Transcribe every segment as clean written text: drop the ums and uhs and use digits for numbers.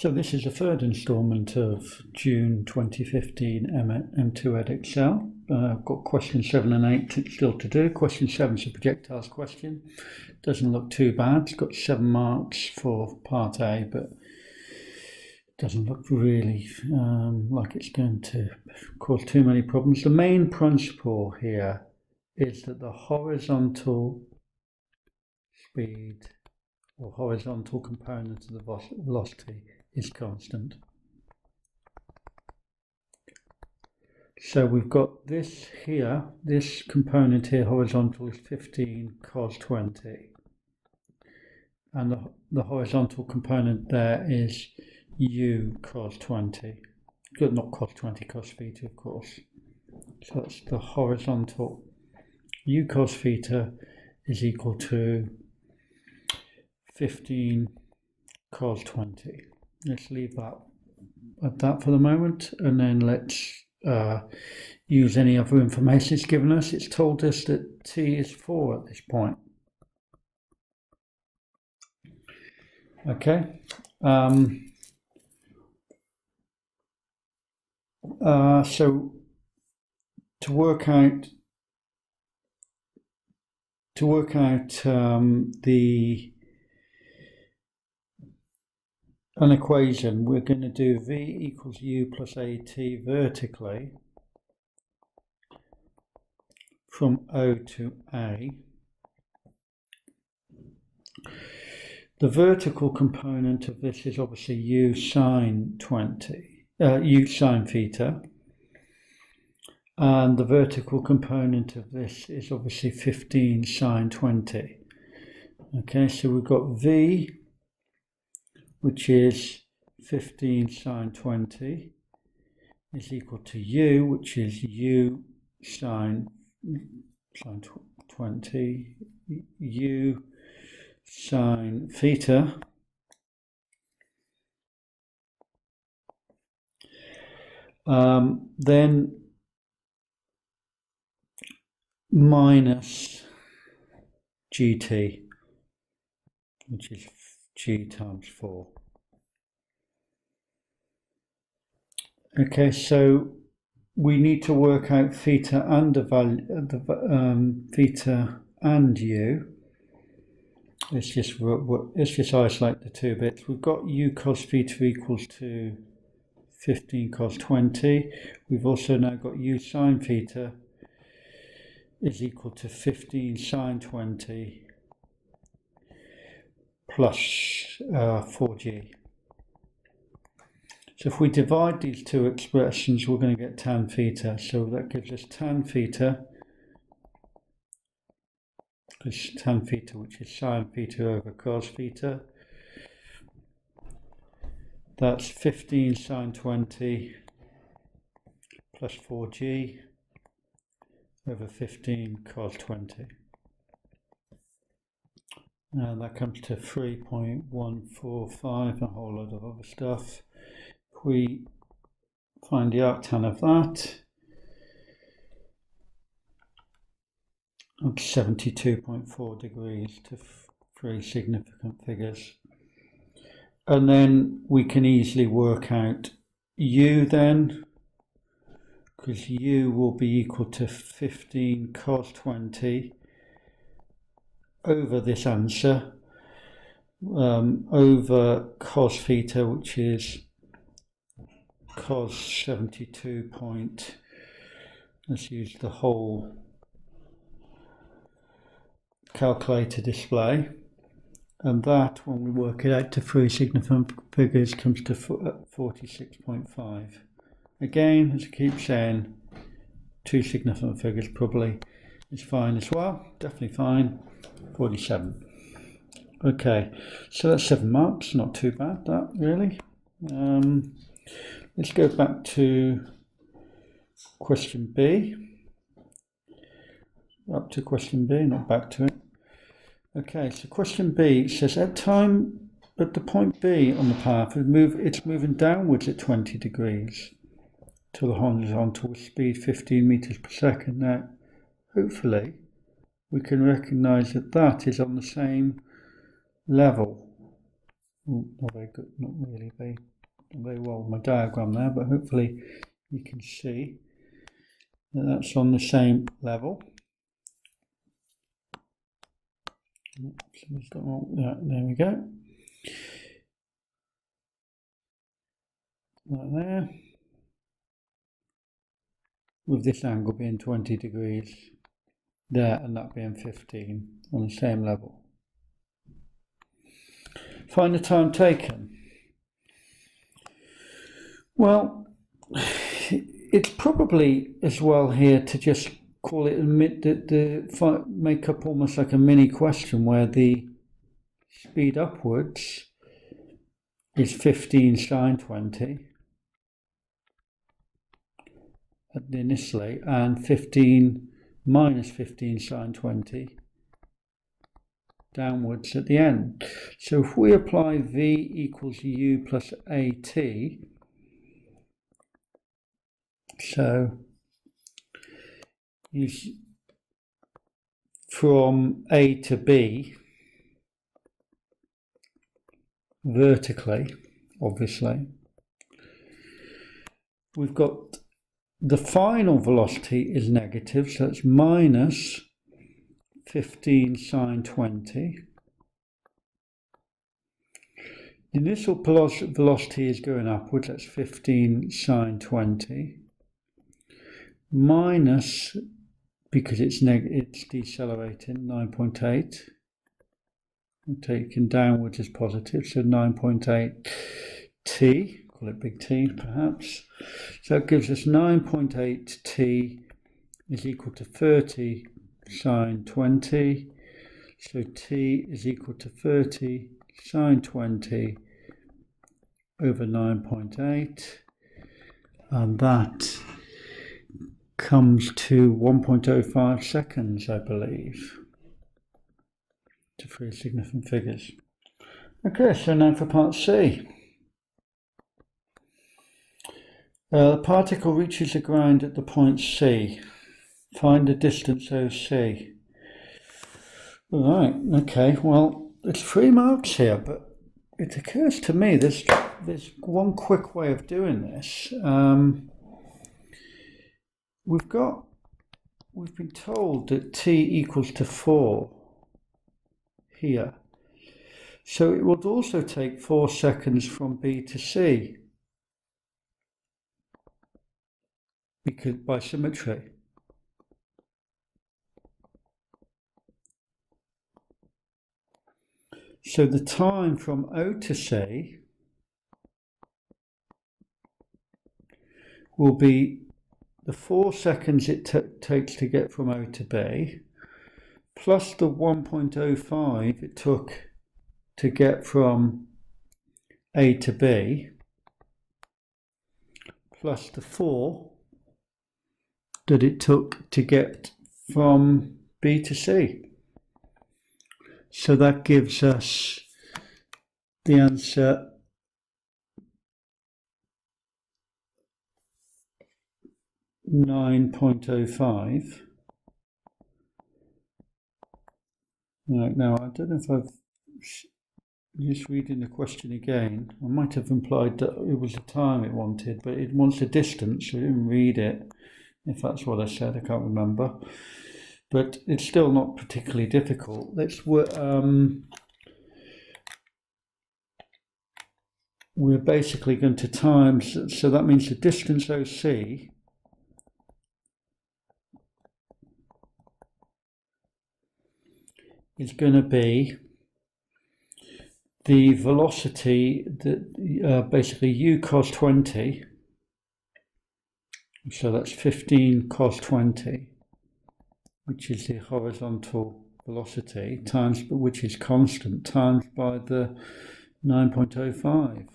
So this is the third instalment of June 2015 M2 Edexcel. I've got question 7 and 8 still to do. Question 7 is a projectiles question. Doesn't look too bad. It's got 7 marks for part A, but doesn't look really like it's going to cause too many problems. The main principle here is that the horizontal speed or horizontal component of the velocity is constant. So we've got this here, this component here, horizontal, is 15 cos 20. And the horizontal component there is u cos 20. Not cos 20, cos theta, of course. So that's the horizontal. U cos theta is equal to 15 cos 20. Let's leave that at that for the moment, and then let's use any other information it's given us. It's told us that t is 4 at this point. Okay. So to work out an equation, we're going to do v equals u plus at vertically from O to A. The vertical component of this is obviously u sine theta, and the vertical component of this is obviously 15 sine 20. Okay, so we've got v, which is 15 sine 20, is equal to u, which is u sine 20, u sine theta, then minus gt, which is g times 4. Okay, so we need to work out theta and the value, theta and u. Let's just isolate the two bits. We've got u cos theta equals to 15 cos 20. We've also now got u sine theta is equal to 15 sine 20 plus 4g. So if we divide these two expressions, we're going to get tan theta. So that gives us tan theta, which is sine theta over cos theta. That's 15 sine 20 plus 4g over 15 cos 20. And that comes to 3.145, a whole lot of other stuff. If we find the arctan of that, it's 72.4 degrees to 3 significant figures. And then we can easily work out u then, because u will be equal to 15 cos 20 over this answer, over cos theta, which is cos 72 point, let's use the whole calculator display, and that, when we work it out to 3 significant figures, comes to 46.5. Again, as I keep saying, 2 significant figures probably is fine as well, definitely fine. 47. Okay, so that's 7 marks, not too bad that really. Let's go back to question B. Up to question B, not back to it. Okay, so question B says at the point B on the path, it's moving downwards at 20 degrees to the horizontal with speed 15 meters per second. Now, hopefully, we can recognize that that is on the same level Not very good, not really very well with my diagram there, but hopefully you can see that that's on the same level. Yeah, there we go. Like there. With this angle being 20 degrees there and that being 15 on the same level. Find the time taken. Well, it's probably as well here to just call it make up almost like a mini question where the speed upwards is 15 sine 20 initially, and 15 minus 15 sine 20 downwards at the end. So if we apply V equals U plus AT, so from A to B vertically, obviously, we've got the final velocity is negative, so it's minus 15 sine 20. The initial velocity is going upwards, that's 15 sine 20, minus, because it's decelerating, 9.8. I'm taking downwards as positive, so 9.8 t, call it big T perhaps. So it gives us 9.8 t is equal to 30 sine 20. So t is equal to 30 sine 20 over 9.8. And that comes to 1.05 seconds, I believe, to three significant figures. Okay, so now for part C. The particle reaches the ground at the point C. Find the distance OC. Right, okay, well, it's 3 marks here, but it occurs to me there's one quick way of doing this. We've been told that t equals to 4 here. So it would also take 4 seconds from B to C, because by symmetry. So the time from O to C will be the 4 seconds it takes to get from O to B, plus the 1.05 it took to get from A to B, plus the 4 that it took to get from B to C. So that gives us the answer 9.05. Right, now I don't know if I've just reading the question again. I might have implied that it was the time it wanted, but it wants a distance, so I didn't read it. If that's what I said, I can't remember. But it's still not particularly difficult. We're basically going to times, so that means the distance OC is going to be the velocity, that basically U cos 20, so that's 15 cos 20, which is the horizontal velocity, times, which is constant, times by the 9.05.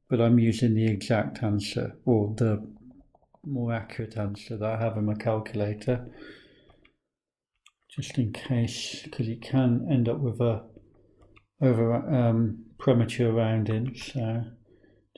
But I'm using the exact answer, or the more accurate answer that I have in my calculator, just in case, because it can end up with a premature rounding. So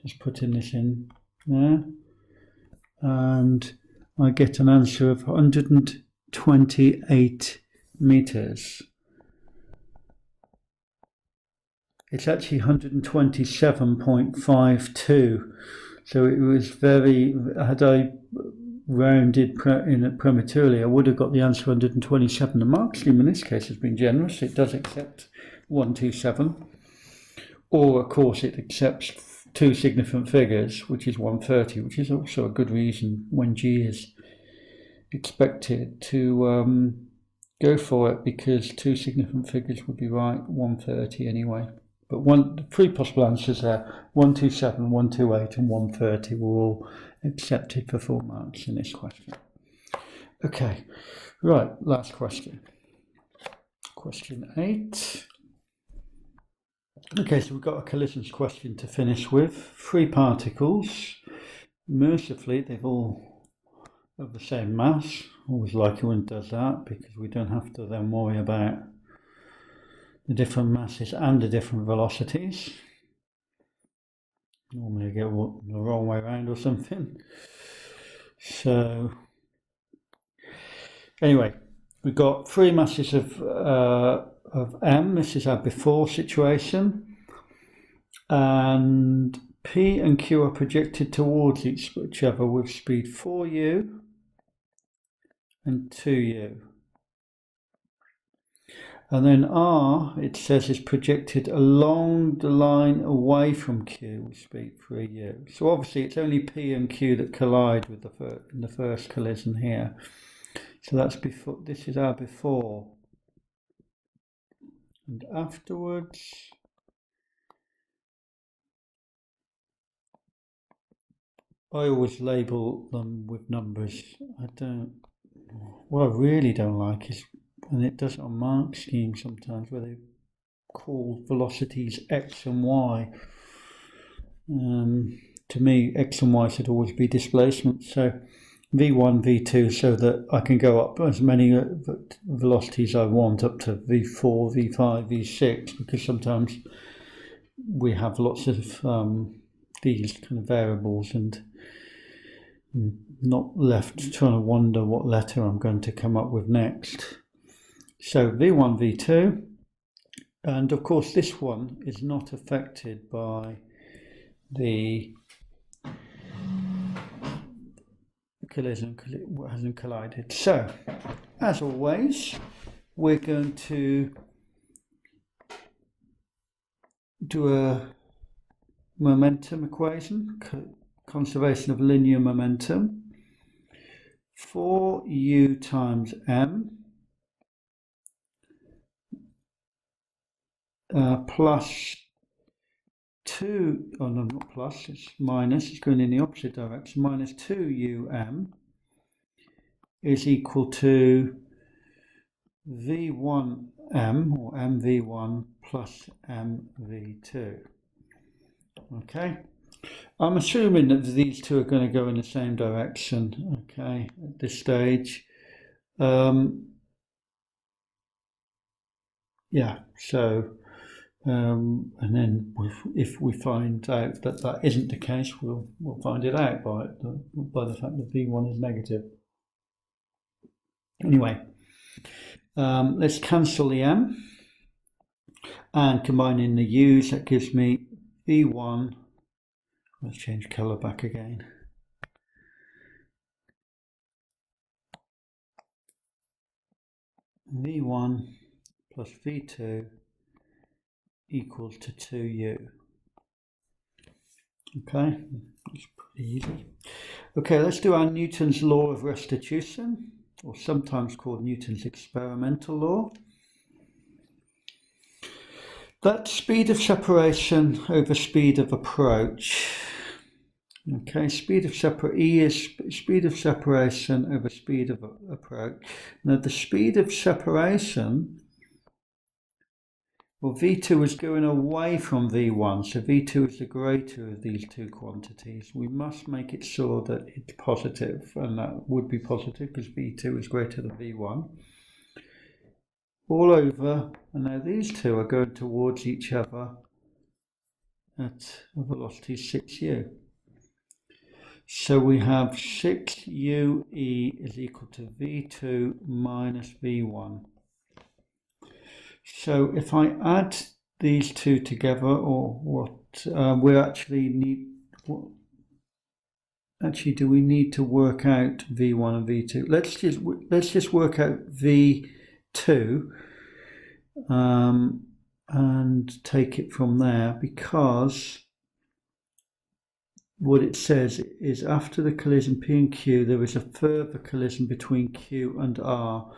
just putting this in there, and I get an answer of 128 meters. it's actually 127.52. So it was very, had I rounded prematurely, I would have got the answer 127. The mark scheme in this case has been generous. It does accept 127. Or, of course, it accepts two significant figures, which is 130, which is also a good reason when G is expected to go for it, because two significant figures would be right, 130 anyway. But the three possible answers there, 127, 128 and 130 were all accepted for full marks in this question. Okay, right, last question. Question 8. Okay, so we've got a collisions question to finish with. Three particles. Mercifully, they've all of the same mass. Always like it when it does that, because we don't have to then worry about the different masses and the different velocities. Normally I get the wrong way around or something. So anyway, we've got three masses of M. This is our before situation, and P and Q are projected towards each other with speed 4u and 2u. And then R, it says, is projected along the line away from Q with speed 3u. So obviously it's only P and Q that collide with in the first collision here. So that's before. This is our before. And afterwards, I always label them with numbers. What I really don't like is when it does it on mark scheme sometimes, where they call velocities X and Y. To me, X and Y should always be displacement. So V1, V2, so that I can go up as many velocities I want, up to V4, V5, V6, because sometimes we have lots of these kind of variables and not left trying to wonder what letter I'm going to come up with next. So V1, V2, and of course this one is not affected by the collision because it hasn't collided. So, as always, we're going to do a momentum equation, conservation of linear momentum, 4u times m plus 2, oh no, not plus, it's minus, it's going in the opposite direction, minus 2um is equal to v1m, or mv1 plus mv2. Okay, I'm assuming that these two are going to go in the same direction, okay, at this stage. Yeah, so and then if we find out that that isn't the case, we'll find it out by the fact that v1 is negative. Anyway, let's cancel the m and combining the u's, that gives me v1. Let's change colour back again. v1 plus v2 equals to 2u. Okay, it's pretty easy. Okay, let's do our Newton's law of restitution, or sometimes called Newton's experimental law. That's speed of separation over speed of approach. Okay, E is speed of separation over speed of approach. Now the speed of separation, well, V2 is going away from V1, so V2 is the greater of these two quantities. We must make it sure that it's positive, and that would be positive because V2 is greater than V1. All over, and now these two are going towards each other at a velocity 6u. So we have 6ue is equal to V2 minus V1. So if I add these two together, or what? We actually need. Actually, do we need to work out V1 and V2? Let's just work out V2 and take it from there, because what it says is after the collision P and Q, there is a further collision between Q and R.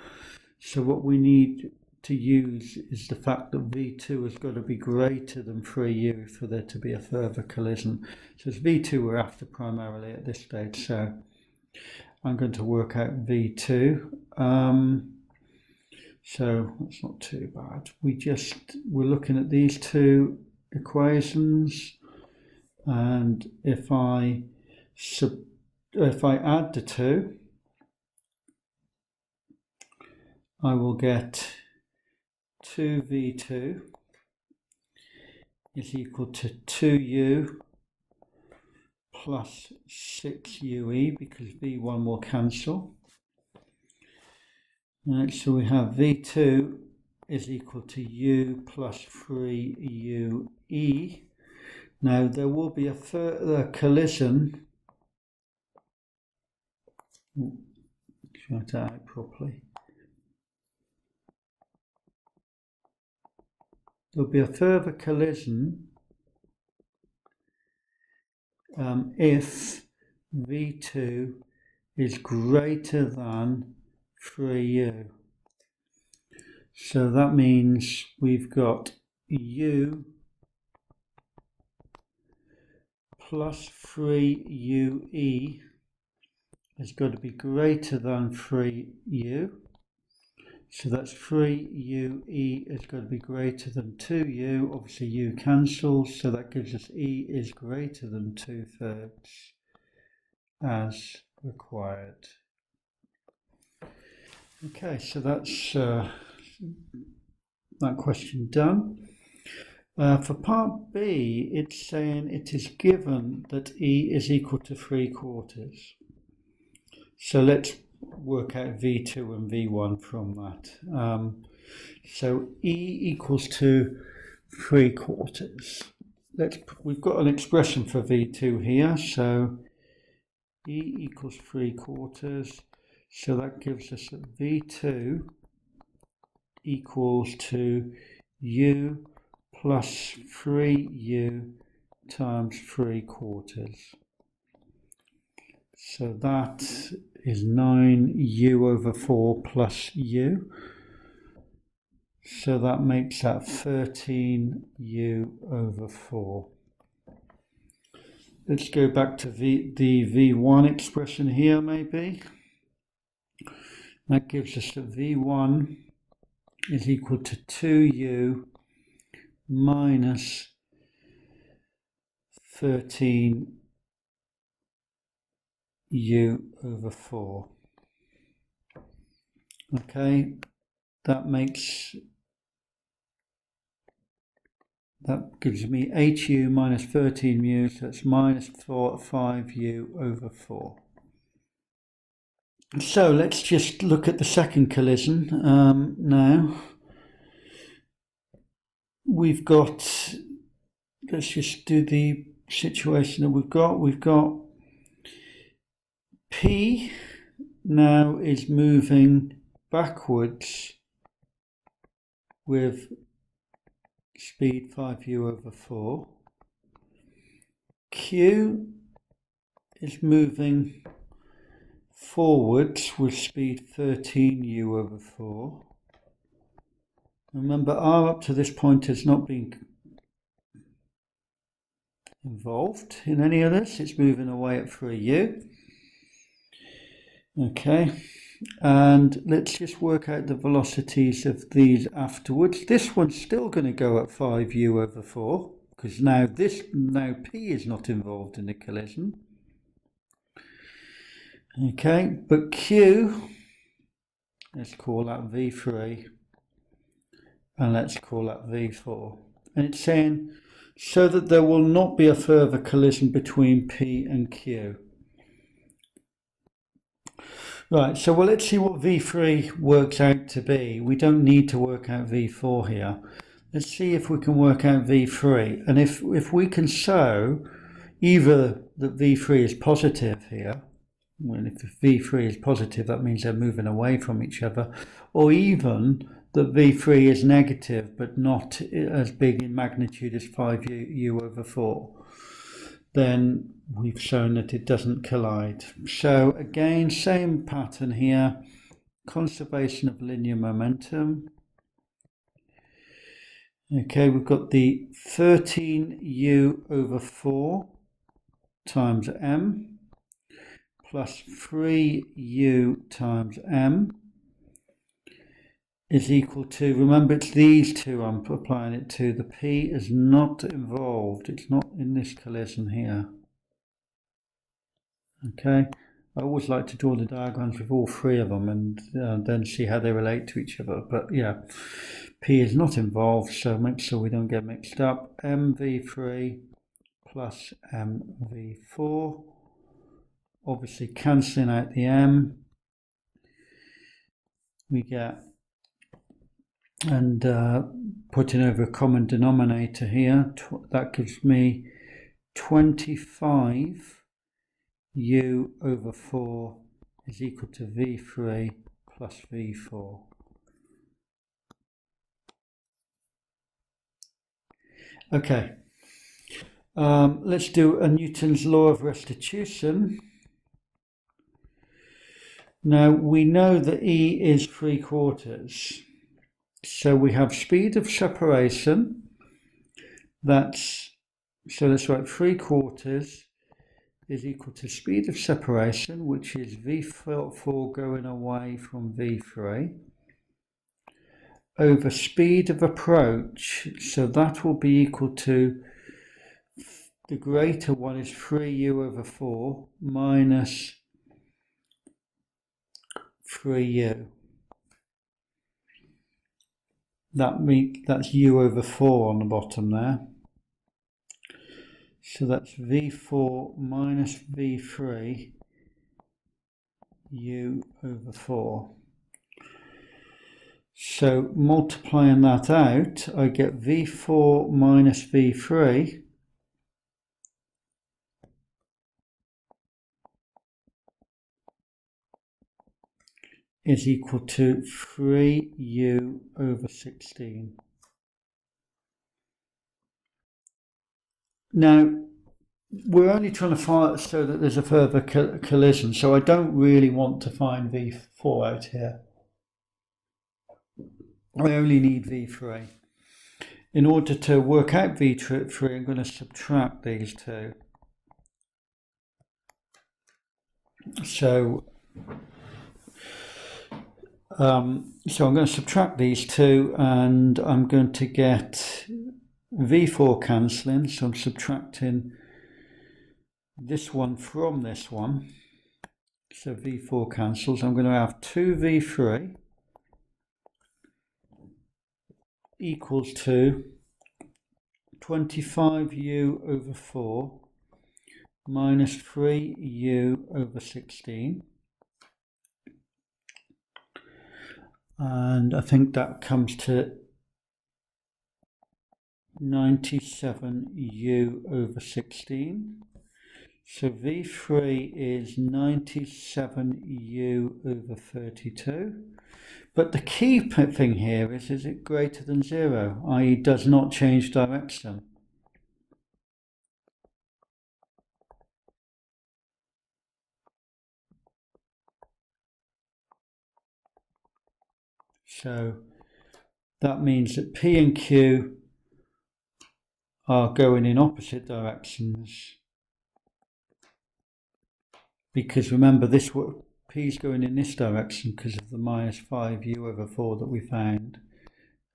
So what we need to use is the fact that V2 has got to be greater than 3U for there to be a further collision. So it's V2 we're after primarily at this stage. So I'm going to work out V2. So that's not too bad. We're looking at these two equations. And if I add the two, I will get 2V2 is equal to 2U plus 6UE, because V1 will cancel. Right, so we have V2 is equal to U plus 3UE. Now there will be a further collision. Try that out properly. There'll be a further collision if V2 is greater than 3U. So that means we've got U plus 3UE has got to be greater than 3U. So that's 3UE has got to be greater than 2U. Obviously U cancels, so that gives us E is greater than 2/3 as required. Okay, so that's that question done. For part B, it's saying it is given that E is equal to 3/4. So let's work out V2 and V1 from that. So E equals to 3/4. We've got an expression for V2 here, so E equals 3/4. So that gives us that V2 equals to U plus 3U times 3/4. So that is 9U over 4 plus U. So that makes that 13U over 4. Let's go back to the V1 expression here maybe. That gives us that V1 is equal to 2U minus 13U over 4. Okay, that gives me 8U minus 13U, so that's minus 5U over 4. So let's just look at the second collision now. We've got, let's just do the situation that we've got. We've got P now is moving backwards with speed 5U over 4. Q is moving forwards with speed 13U over 4. Remember, R up to this point has not been involved in any of this. It's moving away at 3U. Okay, and let's just work out the velocities of these afterwards. This one's still going to go at 5U over 4, because now P is not involved in the collision. Okay, but Q, let's call that V3, and let's call that V4. And it's saying, so that there will not be a further collision between P and Q. Right, so well, let's see what V3 works out to be. We don't need to work out V4 here. Let's see if we can work out V3. And if we can show either that V3 is positive here, well, if V3 is positive, that means they're moving away from each other, or even that V3 is negative but not as big in magnitude as 5u over 4, then we've shown that it doesn't collide. So again, same pattern here, conservation of linear momentum. Okay, we've got the 13u over 4 times m plus 3u times m is equal to, remember it's these two I'm applying it to, the p is not involved, it's not in this collision here. Okay, I always like to draw the diagrams with all three of them and then see how they relate to each other, but yeah, p is not involved, so make sure we don't get mixed up. mv3 plus mv4, obviously cancelling out the m, we get, and putting over a common denominator here, that gives me 25u over 4 is equal to v3 plus v4. Okay, let's do a Newton's law of restitution. Now we know that E is 3/4. So we have speed of separation, so let's write 3/4 is equal to speed of separation, which is v4 going away from v3, over speed of approach, so that will be equal to, the greater one is 3u over 4 minus 3u. That's u over 4 on the bottom there. So that's v4 minus v3 u over 4. So multiplying that out, I get v4 minus v3 is equal to 3u over 16. Now, we're only trying to find so that there's a further collision, so I don't really want to find v4 out here. I only need v3. In order to work out v3, I'm going to subtract these two. So I'm going to subtract these two, and I'm going to get v4 cancelling, so I'm subtracting this one from this one, so v4 cancels. I'm going to have 2v3 equals to 25u over 4 minus 3u over 16, and I think that comes to 97u over 16. So v3 is 97u over 32. But the key thing here is it greater than 0, i.e. does not change direction. So that means that P and Q are going in opposite directions, because remember this P is going in this direction because of the minus 5u over 4 that we found,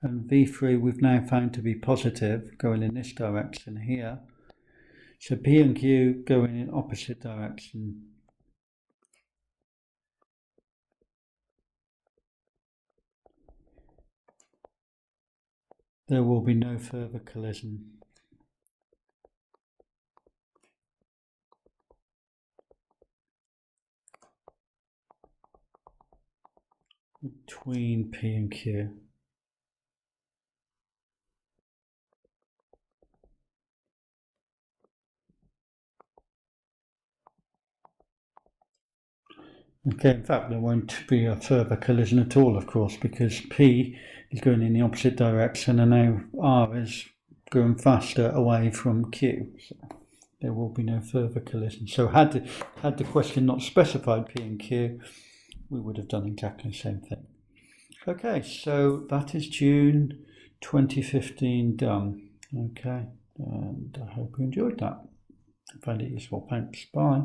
and V3 we've now found to be positive, going in this direction here. So P and Q going in opposite direction. There will be no further collision. Between P and Q. Okay, in fact, there won't be a further collision at all, of course, because P is going in the opposite direction and now R is going faster away from Q. So there will be no further collision. So had the question not specified P and Q, we would have done exactly the same thing. Okay, so that is June 2015 done. Okay, and I hope you enjoyed that. I find it useful. Thanks. Bye.